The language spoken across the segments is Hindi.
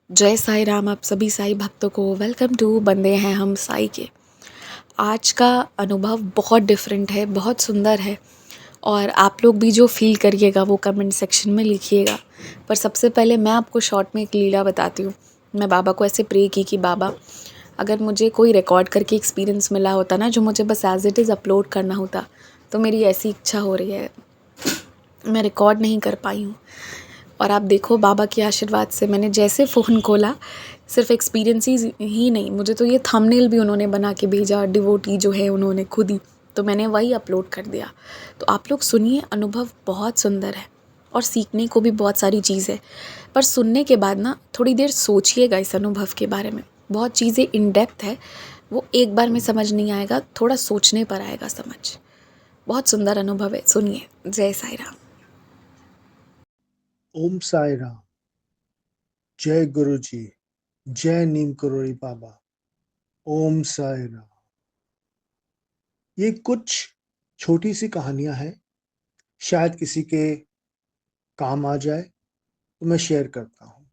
जय साईं राम। आप सभी साईं भक्तों को वेलकम टू बंदे हैं हम साईं के। आज का अनुभव बहुत डिफरेंट है, बहुत सुंदर है और आप लोग भी जो फ़ील करिएगा वो कमेंट सेक्शन में लिखिएगा। पर सबसे पहले मैं आपको शॉर्ट में एक लीला बताती हूँ। मैं बाबा को ऐसे प्रे की कि बाबा, अगर मुझे कोई रिकॉर्ड करके एक्सपीरियंस मिला होता ना, जो मुझे बस एज़ इट इज़ अपलोड करना होता, तो मेरी ऐसी इच्छा हो रही है, मैं रिकॉर्ड नहीं कर पाई हूँ। और आप देखो बाबा के आशीर्वाद से मैंने जैसे फ़ोन खोला, सिर्फ एक्सपीरियंस ही नहीं, मुझे तो ये थंबनेल भी उन्होंने बना के भेजा, डिवोटी जो है उन्होंने खुद ही, तो मैंने वही अपलोड कर दिया। तो आप लोग सुनिए, अनुभव बहुत सुंदर है और सीखने को भी बहुत सारी चीज़ है। पर सुनने के बाद ना थोड़ी देर सोचिएगा इस अनुभव के बारे में। बहुत चीज़ें इन डेप्थ है, वो एक बार में समझ नहीं आएगा, थोड़ा सोचने पर आएगा समझ। बहुत सुंदर अनुभव है, सुनिए। जय साई राम। ओम साई राम। जय गुरु जी। जय नीम करोड़ी बाबा। ओम साई राम। ये कुछ छोटी सी कहानियां हैं, शायद किसी के काम आ जाए तो मैं शेयर करता हूं।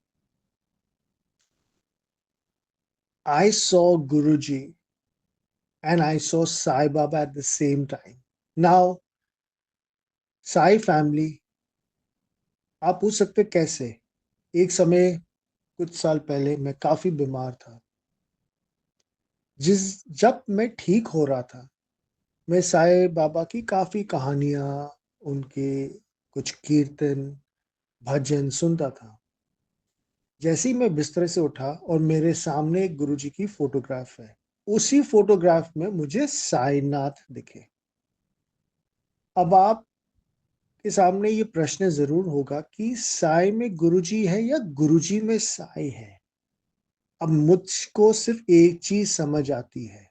I saw guru ji and I saw Sai Baba at the same time. Now Sai family, आप पूछ सकते कैसे। एक समय कुछ साल पहले मैं काफी बीमार था। जब मैं ठीक हो रहा था, मैं साईं बाबा की काफ़ी कहानियाँ, उनके कुछ कीर्तन, भजन सुनता था। जैसे ही मैं बिस्तर से उठा और मेरे सामने एक गुरुजी की फ़ोटोग्राफ है, उसी फ़ोटोग्राफ में मुझे साईंनाथ दिखे। अब आपके सामने ये प्रश्न ज़रूर होगा कि साईं में गुरुजी है या गुरुजी में साईं है? अब मुझको सिर्फ एक चीज़ समझ आती है,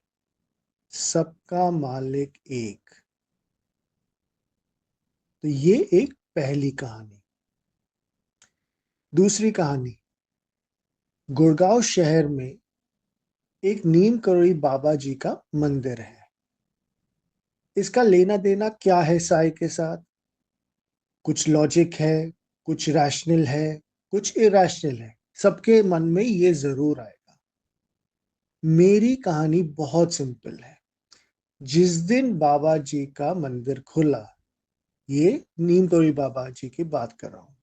सबका मालिक एक। तो ये एक पहली कहानी। दूसरी कहानी, गुड़गांव शहर में एक नीम करोड़ी बाबा जी का मंदिर है। इसका लेना देना क्या है साईं के साथ? कुछ लॉजिक है, कुछ रैशनल है, कुछ इरैशनल है। सबके मन में ये जरूर आएगा। मेरी कहानी बहुत सिंपल है। जिस दिन बाबा जी का मंदिर खुला, ये नीम करोड़ी बाबा जी की बात कर रहा हूं,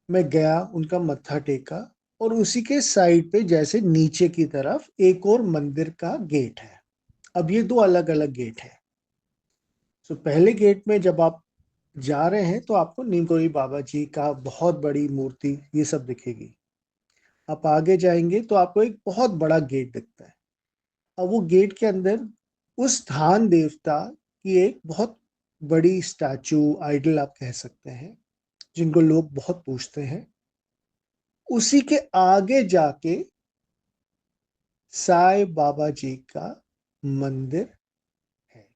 मैं गया, उनका मत्था टेका और उसी के साइड पे जैसे नीचे की तरफ एक और मंदिर का गेट है। अब ये दो अलग अलग गेट है। तो पहले गेट में जब आप जा रहे हैं तो आपको नीम करोड़ी बाबा जी का बहुत बड़ी मूर्ति ये सब दिखेगी। आप आगे जाएंगे तो आपको एक बहुत बड़ा गेट दिखता है। अब वो गेट के अंदर उस स्थान देवता की एक बहुत बड़ी स्टैचू, आइडल आप कह सकते हैं, जिनको लोग बहुत पूछते हैं। उसी के आगे जाके साईं बाबा जी का मंदिर है।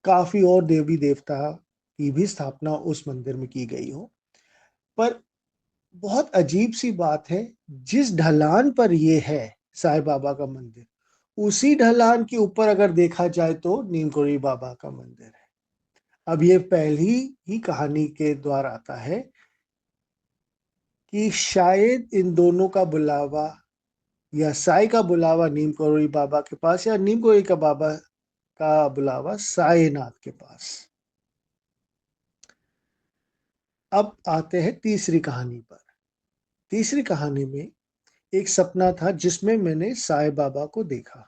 काफी और देवी देवता की भी स्थापना उस मंदिर में की गई हो। पर बहुत अजीब सी बात है, जिस ढलान पर ये है साईं बाबा का मंदिर, उसी ढलान के ऊपर अगर देखा जाए तो नीम करोड़ी बाबा का मंदिर है। अब ये पहली ही कहानी के द्वारा आता है कि शायद इन दोनों का बुलावा, या साईं का बुलावा नीम करोड़ी बाबा के पास, या नीम करोड़ी का बाबा का बुलावा साईनाथ के पास। अब आते हैं तीसरी कहानी पर। तीसरी कहानी में एक सपना था जिसमें मैंने साईं बाबा को देखा।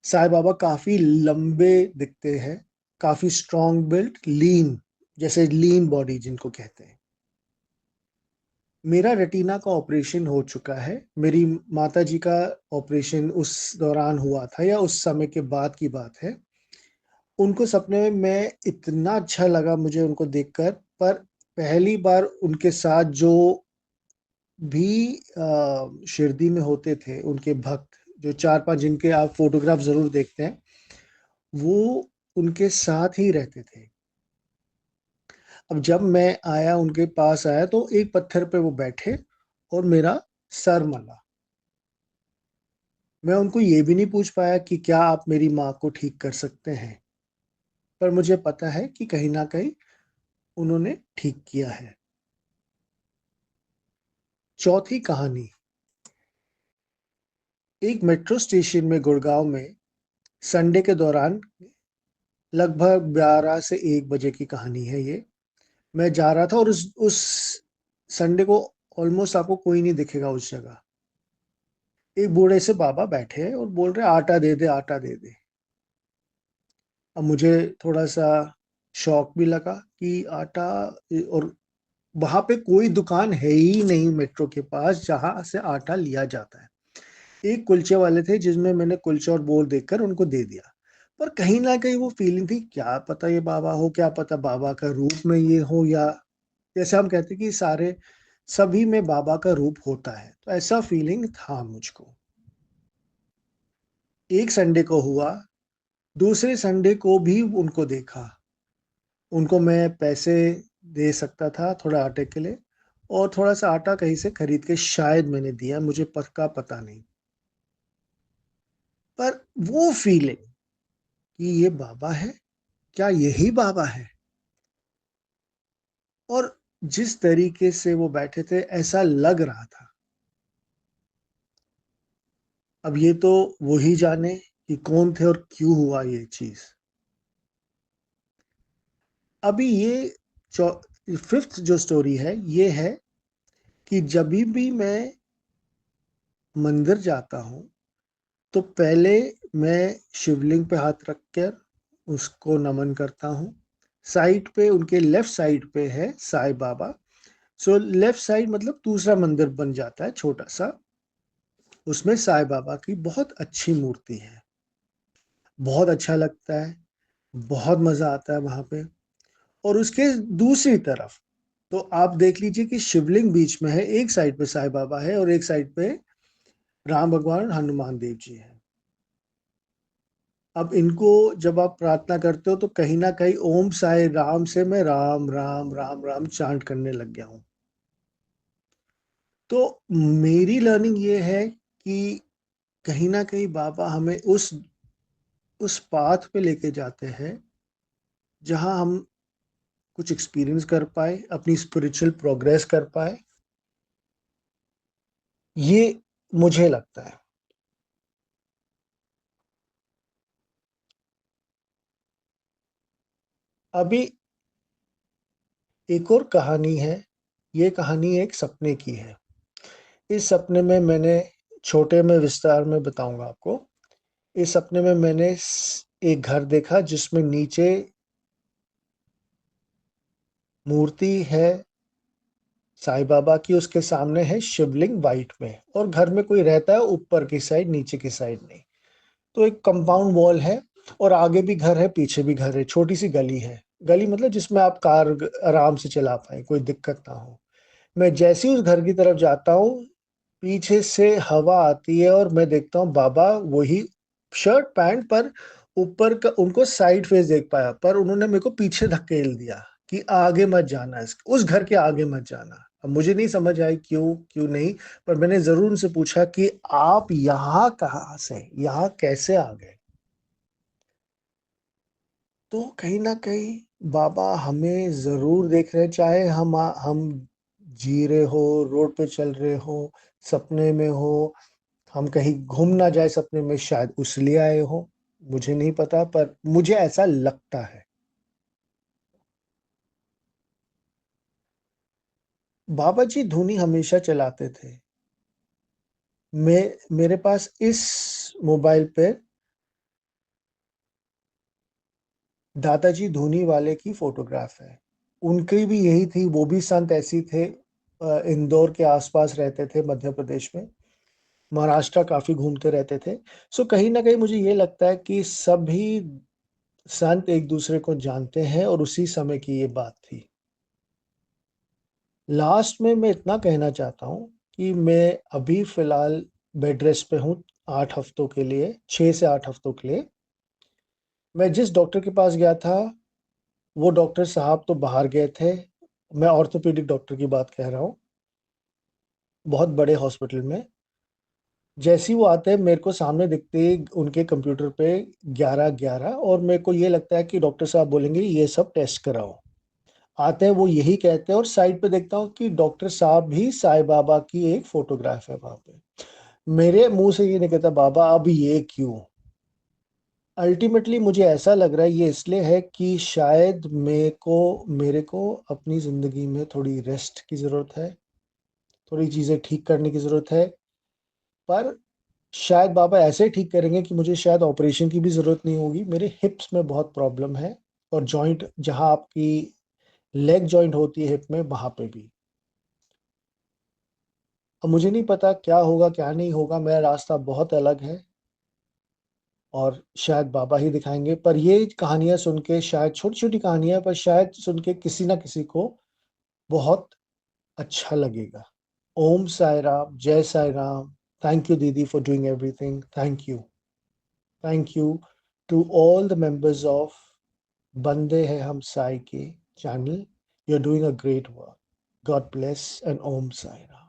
साईं बाबा काफी लंबे दिखते हैं, काफी स्ट्रॉन्ग बिल्ट, लीन, जैसे लीन बॉडी जिनको कहते हैं। मेरा रेटिना का ऑपरेशन हो चुका है। मेरी माता जी का ऑपरेशन उस दौरान हुआ था, या उस समय के बाद की बात है। उनको सपने में मैं इतना अच्छा लगा मुझे उनको देखकर। पर पहली बार उनके साथ जो भी शिरडी में होते थे उनके भक्त, जो चार पांच जिनके आप फोटोग्राफ जरूर देखते हैं, वो उनके साथ ही रहते थे। अब जब मैं आया, उनके पास आया, तो एक पत्थर पे वो बैठे और मेरा सर मला। मैं उनको ये भी नहीं पूछ पाया कि क्या आप मेरी माँ को ठीक कर सकते हैं, पर मुझे पता है कि कहीं ना कहीं उन्होंने ठीक किया है। चौथी कहानी, एक मेट्रो स्टेशन में गुड़गांव में संडे के दौरान लगभग 12 से 1 बजे की कहानी है ये। मैं जा रहा था और उस संडे को ऑलमोस्ट आपको कोई नहीं दिखेगा उस जगह। एक बूढ़े से बाबा बैठे हैं और बोल रहे आटा दे दे, आटा दे दे। अब मुझे थोड़ा-सा शॉक भी लगा कि आटा, और वहाँ पे कोई दुकान है ही नहीं मेट्रो के पास जहाँ से आटा लिया जाता है। एक कुलचे वाले थे जिसमें मैंने कुलचा और बोर देखकर उनको दे दिया। पर कहीं न कहीं वो फीलिंग थी, क्या पता ये बाबा हो, क्या पता बाबा का रूप में ये हो, या जैसे हम कहते हैं कि सारे सभी में बाबा का रूप होता है, तो ऐसा फीलिंग था मुझको। एक संडे को हुआ, दूसरे संडे को भी उनको देखा। उनको मैं पैसे दे सकता था थोड़ा आटे के लिए, और थोड़ा-सा आटा कहीं से खरीद के शायद मैंने दिया, मुझे पक्का पता नहीं। पर वो फीलिंग कि ये बाबा है, क्या यही बाबा है? और जिस तरीके से वो बैठे थे ऐसा लग रहा था। अब ये तो वो ही जाने कि कौन थे और क्यों हुआ ये चीज़। अभी ये चौ 5th जो स्टोरी है, ये है कि जभी भी मैं मंदिर जाता हूँ, तो पहले मैं शिवलिंग पे हाथ रख कर उसको नमन करता हूँ। साइड पे उनके लेफ्ट साइड पे है Sai Baba. So left side मतलब दूसरा मंदिर बन जाता है छोटा-सा। उसमें साईं बाबा की बहुत अच्छी मूर्ति है। बहुत अच्छा लगता है, बहुत मज़ा आता है वहाँ पे। और उसके दूसरी तरफ तो आप देख लीजिए कि शिवलिंग बीच में है, एक साइड पे साईं बाबा है और एक साइड पे राम भगवान और हनुमान देव जी हैं। अब इनको जब आप प्रार्थना करते हो तो कहीं न कहीं ओम साईं राम से मैं राम, राम, राम, राम चांट करने लग गया हूँ। तो मेरी लर्निंग ये है कि कहीं न कहीं बाबा हमें उस पाथ पे लेके जाते हैं, जहाँ हम कुछ एक्सपीरियंस कर पाएँ, अपनी स्पिरिचुअल प्रोग्रेस कर पाएँ। ये मुझे लगता है। अभी एक और कहानी है, ये कहानी एक सपने की है। इस सपने में मैंने छोटे में विस्तार में बताऊँगा आपको। इस सपने में मैंने एक घर देखा जिसमें नीचे मूर्ति है साईं बाबा की, उसके सामने है शिवलिंग व्हाइट में, और घर में कोई रहता है ऊपर की साइड, नीचे की साइड नहीं। तो एक कंपाउंड वॉल है और आगे भी घर है, पीछे भी घर है, छोटी-सी गली है। गली मतलब जिसमें आप कार आराम से चला पाएँ, कोई दिक्कत ना हो। मैं जैसे ही उस घर की तरफ जाता हूँ, पीछे से हवा आती है और मैं देखता हूँ बाबा वही शर्ट पैंट, पर ऊपर का उनको साइड फेस देख पाया, पर उन्होंने मेरे को पीछे धकेल दिया कि आगे मत जाना, इस उस घर के आगे मत जाना। अब मुझे नहीं समझ आई क्यों, क्यों नहीं, पर मैंने ज़रूर उनसे पूछा कि आप यहाँ कहाँ से, यहाँ कैसे आ गए? तो कहीं न कहीं बाबा हमें ज़रूर देख रहे हैं, चाहे हम जी रहे हो, रोड पे चल रहे हो, सपने में हो, हम कहीं घूम ना जाए सपने में, शायद इसलिए आए हों, मुझे नहीं पता, पर मुझे ऐसा लगता है। बाबा जी धुनी हमेशा चलाते थे। मेरे पास इस मोबाइल पे दादाजी धूनी वाले की फ़ोटोग्राफ है। उनकी भी यही थी, वो भी संत ऐसे ही थे। इंदौर के आस-पास रहते थे मध्य प्रदेश में। महाराष्ट्र काफ़ी घूमते रहते थे। सो कहीं न कहीं मुझे ये लगता है कि सभी संत एक-दूसरे को जानते हैं और उसी समय की ये बात थी। लास्ट में मैं इतना कहना चाहता हूँ कि मैं अभी फ़िलहाल बेड रेस्ट पे हूँ 8 हफ्तों के लिए, 6 से 8 हफ्तों के लिए। मैं जिस डॉक्टर के पास गया था, वो डॉक्टर साहब तो बाहर गए थे। मैं ऑर्थोपेडिक डॉक्टर की बात कह रहा हूँ, बहुत बड़े हॉस्पिटल में। जैसे ही वो आते हैं, मेरे को सामने दिखते ही उनके कंप्यूटर पे 11-11, और मेरे को ये लगता है कि डॉक्टर साहब बोलेंगे ये सब टेस्ट कराओ। आते हैं वो यही कहते हैं, और साइड पे देखता हूँ कि डॉक्टर साहब भी साईं बाबा की एक फोटोग्राफ है वहां पे। मेरे मुंह से ये नहीं कहता बाबा अब ये क्यों। अल्टीमेटली मुझे ऐसा लग रहा है ये इसलिए है कि शायद मेरे को अपनी जिंदगी में थोड़ी रेस्ट की जरूरत है, थोड़ी चीजें ठीक करने की जरूरत है। पर शायद बाबा ऐसे ठीक करेंगे कि मुझे शायद ऑपरेशन की भी जरूरत नहीं होगी। मेरे हिप्स में बहुत प्रॉब्लम है, और जॉइंट जहां आपकी लेग जॉइंट होती है हिप में, वहां पे भी। अब मुझे नहीं पता क्या होगा क्या नहीं होगा, मेरा रास्ता बहुत अलग है, और शायद बाबा ही दिखाएंगे। पर ये कहानियां सुन के, शायद छोटी छोटी कहानियां, पर शायद सुन के किसी ना किसी को बहुत अच्छा लगेगा। ओम साई राम, जय साई राम। थैंक यू दीदी for doing everything. Thank you. Thank you to all the members of बंदे हैं हम साई के channel. You are doing a great work. God bless and Om Sai Ram.